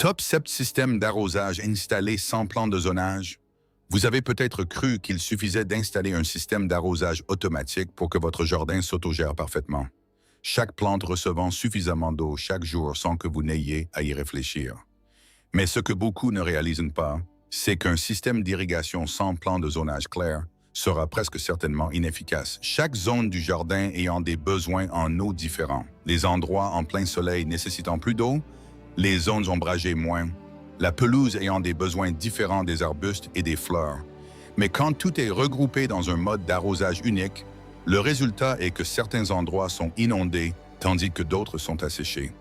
Top 7 systèmes d'arrosage installés sans plan de zonage. Vous avez peut-être cru qu'il suffisait d'installer un système d'arrosage automatique pour que votre jardin s'autogère parfaitement, chaque plante recevant suffisamment d'eau chaque jour sans que vous n'ayez à y réfléchir. Mais ce que beaucoup ne réalisent pas, c'est qu'un système d'irrigation sans plan de zonage clair sera presque certainement inefficace. Chaque zone du jardin ayant des besoins en eau différents, les endroits en plein soleil nécessitant plus d'eau, les zones ombragées moins, la pelouse ayant des besoins différents des arbustes et des fleurs. Mais quand tout est regroupé dans un mode d'arrosage unique, le résultat est que certains endroits sont inondés tandis que d'autres sont asséchés.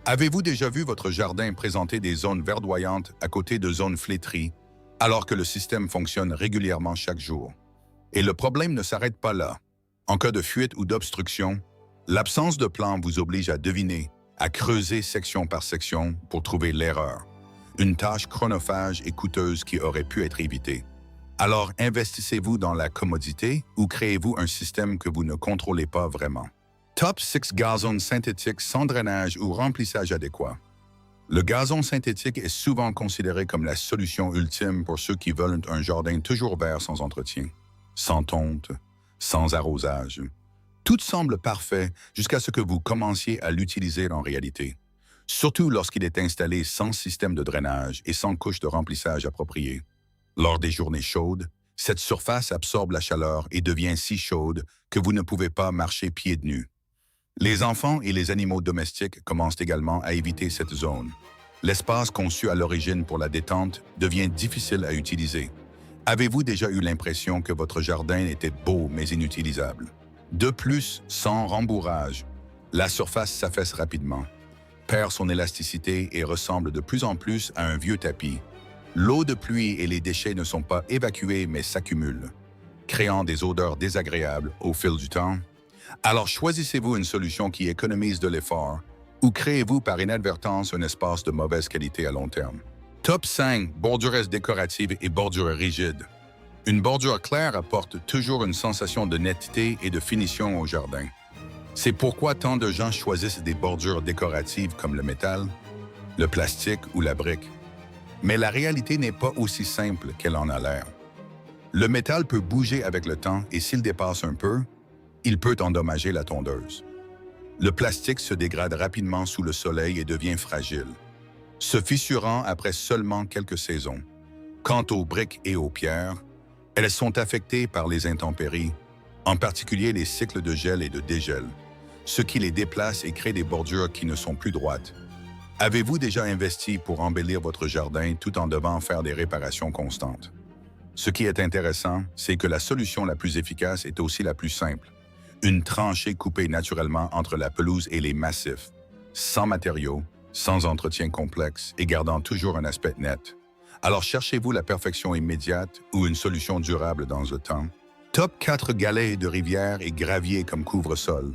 Avez-vous déjà vu votre jardin présenter des zones verdoyantes à côté de zones flétries, alors que le système fonctionne régulièrement chaque jour? Et le problème ne s'arrête pas là. En cas de fuite ou d'obstruction, l'absence de plan vous oblige à deviner, à creuser section par section pour trouver l'erreur. Une tâche chronophage et coûteuse qui aurait pu être évitée. Alors investissez-vous dans la commodité ou créez-vous un système que vous ne contrôlez pas vraiment? Top 6 gazon synthétique sans drainage ou remplissage adéquat. Le gazon synthétique est souvent considéré comme la solution ultime pour ceux qui veulent un jardin toujours vert sans entretien, sans tonte, sans arrosage. Tout semble parfait jusqu'à ce que vous commenciez à l'utiliser en réalité, surtout lorsqu'il est installé sans système de drainage et sans couche de remplissage appropriée. Lors des journées chaudes, cette surface absorbe la chaleur et devient si chaude que vous ne pouvez pas marcher pieds nus. Les enfants et les animaux domestiques commencent également à éviter cette zone. L'espace conçu à l'origine pour la détente devient difficile à utiliser. Avez-vous déjà eu l'impression que votre jardin était beau mais inutilisable? De plus, sans rembourrage, la surface s'affaisse rapidement, perd son élasticité et ressemble de plus en plus à un vieux tapis. L'eau de pluie et les déchets ne sont pas évacués mais s'accumulent, créant des odeurs désagréables au fil du temps. Alors choisissez-vous une solution qui économise de l'effort ou créez-vous par inadvertance un espace de mauvaise qualité à long terme. Top 5. Bordures décoratives et bordures rigides. Une bordure claire apporte toujours une sensation de netteté et de finition au jardin. C'est pourquoi tant de gens choisissent des bordures décoratives comme le métal, le plastique ou la brique. Mais la réalité n'est pas aussi simple qu'elle en a l'air. Le métal peut bouger avec le temps et s'il dépasse un peu, il peut endommager la tondeuse. Le plastique se dégrade rapidement sous le soleil et devient fragile, se fissurant après seulement quelques saisons. Quant aux briques et aux pierres, elles sont affectées par les intempéries, en particulier les cycles de gel et de dégel, ce qui les déplace et crée des bordures qui ne sont plus droites. Avez-vous déjà investi pour embellir votre jardin tout en devant faire des réparations constantes? Ce qui est intéressant, c'est que la solution la plus efficace est aussi la plus simple. Une tranchée coupée naturellement entre la pelouse et les massifs, sans matériaux, sans entretien complexe et gardant toujours un aspect net. Alors cherchez-vous la perfection immédiate ou une solution durable dans le temps? Top 4 galets de rivière et gravier comme couvre-sol.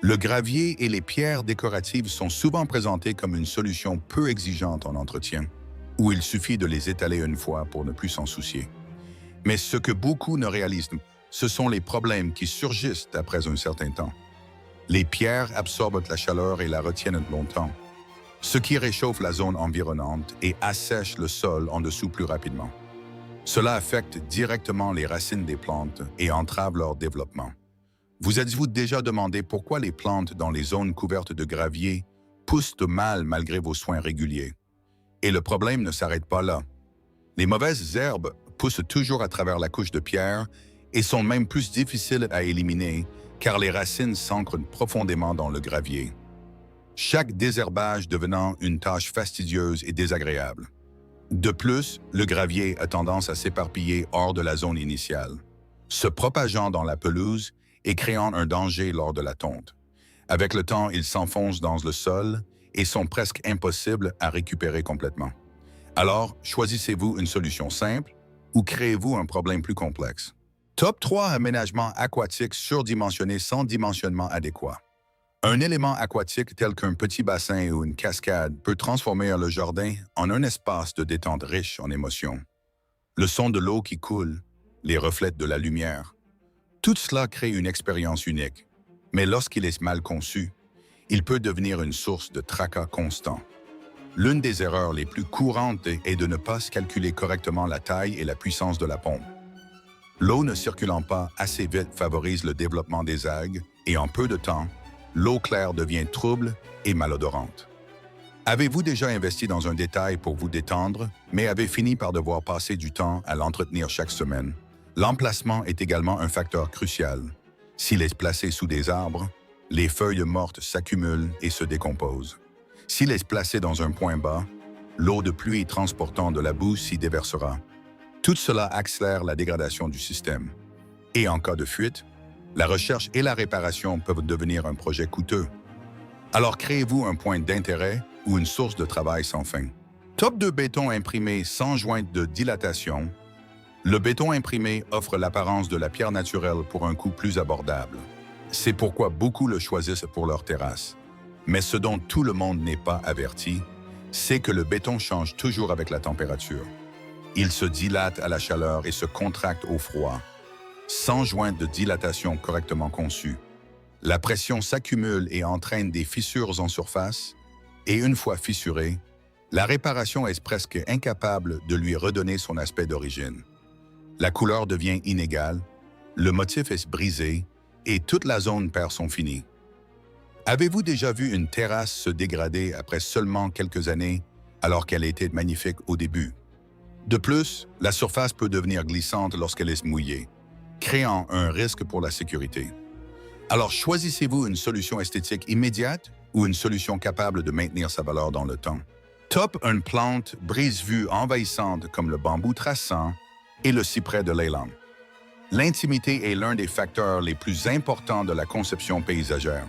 Le gravier et les pierres décoratives sont souvent présentés comme une solution peu exigeante en entretien, où il suffit de les étaler une fois pour ne plus s'en soucier. Mais ce que beaucoup ne réalisent, ce sont les problèmes qui surgissent après un certain temps. Les pierres absorbent la chaleur et la retiennent longtemps, ce qui réchauffe la zone environnante et assèche le sol en dessous plus rapidement. Cela affecte directement les racines des plantes et entrave leur développement. Vous êtes-vous déjà demandé pourquoi les plantes dans les zones couvertes de gravier poussent mal malgré vos soins réguliers? Et le problème ne s'arrête pas là. Les mauvaises herbes poussent toujours à travers la couche de pierre et sont même plus difficiles à éliminer car les racines s'ancrent profondément dans le gravier. Chaque désherbage devenant une tâche fastidieuse et désagréable. De plus, le gravier a tendance à s'éparpiller hors de la zone initiale, se propageant dans la pelouse et créant un danger lors de la tonte. Avec le temps, ils s'enfoncent dans le sol et sont presque impossibles à récupérer complètement. Alors, choisissez-vous une solution simple ou créez-vous un problème plus complexe? Top 3 aménagements aquatiques surdimensionnés sans dimensionnement adéquat. Un élément aquatique tel qu'un petit bassin ou une cascade peut transformer le jardin en un espace de détente riche en émotions. Le son de l'eau qui coule, les reflets de la lumière, tout cela crée une expérience unique. Mais lorsqu'il est mal conçu, il peut devenir une source de tracas constant. L'une des erreurs les plus courantes est de ne pas calculer correctement la taille et la puissance de la pompe. L'eau ne circulant pas assez vite favorise le développement des algues et en peu de temps, l'eau claire devient trouble et malodorante. Avez-vous déjà investi dans un détail pour vous détendre, mais avez fini par devoir passer du temps à l'entretenir chaque semaine? L'emplacement est également un facteur crucial. S'il est placé sous des arbres, les feuilles mortes s'accumulent et se décomposent. S'il est placé dans un point bas, l'eau de pluie transportant de la boue s'y déversera. Tout cela accélère la dégradation du système. Et en cas de fuite, la recherche et la réparation peuvent devenir un projet coûteux. Alors créez-vous un point d'intérêt ou une source de travail sans fin. Top de béton imprimé sans jointe de dilatation. Le béton imprimé offre l'apparence de la pierre naturelle pour un coût plus abordable. C'est pourquoi beaucoup le choisissent pour leur terrasse. Mais ce dont tout le monde n'est pas averti, c'est que le béton change toujours avec la température. Il se dilate à la chaleur et se contracte au froid. Sans jointe de dilatation correctement conçue, la pression s'accumule et entraîne des fissures en surface, et une fois fissuré, la réparation est presque incapable de lui redonner son aspect d'origine. La couleur devient inégale, le motif est brisé et toute la zone perd son fini. Avez-vous déjà vu une terrasse se dégrader après seulement quelques années alors qu'elle était magnifique au début? De plus, la surface peut devenir glissante lorsqu'elle est mouillée, créant un risque pour la sécurité. Alors choisissez-vous une solution esthétique immédiate ou une solution capable de maintenir sa valeur dans le temps? Top une plante brise-vue envahissante comme le bambou traçant et le cyprès de Leyland. L'intimité est l'un des facteurs les plus importants de la conception paysagère.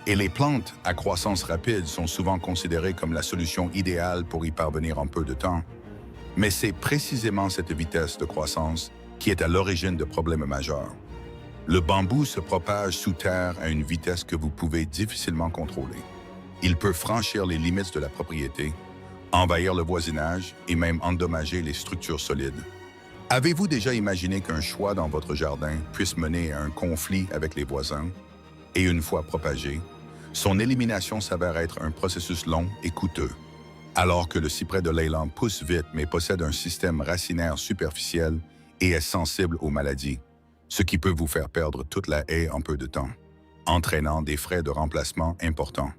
Et les plantes à croissance rapide sont souvent considérées comme la solution idéale pour y parvenir en peu de temps. Mais c'est précisément cette vitesse de croissance qui est à l'origine de problèmes majeurs. Le bambou se propage sous terre à une vitesse que vous pouvez difficilement contrôler. Il peut franchir les limites de la propriété, envahir le voisinage et même endommager les structures solides. Avez-vous déjà imaginé qu'un choix dans votre jardin puisse mener à un conflit avec les voisins? Et une fois propagé, son élimination s'avère être un processus long et coûteux. Alors que le cyprès de Leyland pousse vite mais possède un système racinaire superficiel et est sensible aux maladies, ce qui peut vous faire perdre toute la haie en peu de temps, entraînant des frais de remplacement importants.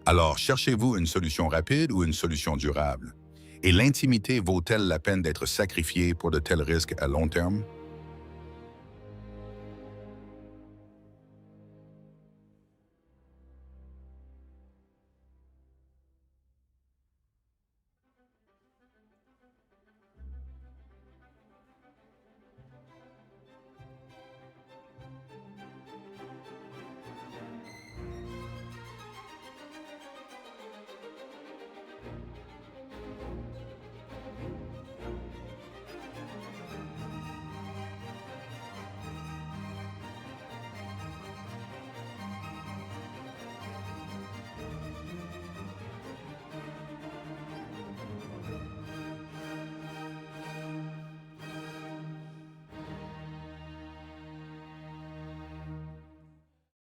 Alors, cherchez-vous une solution rapide ou une solution durable? Et l'intimité vaut-elle la peine d'être sacrifiée pour de tels risques à long terme?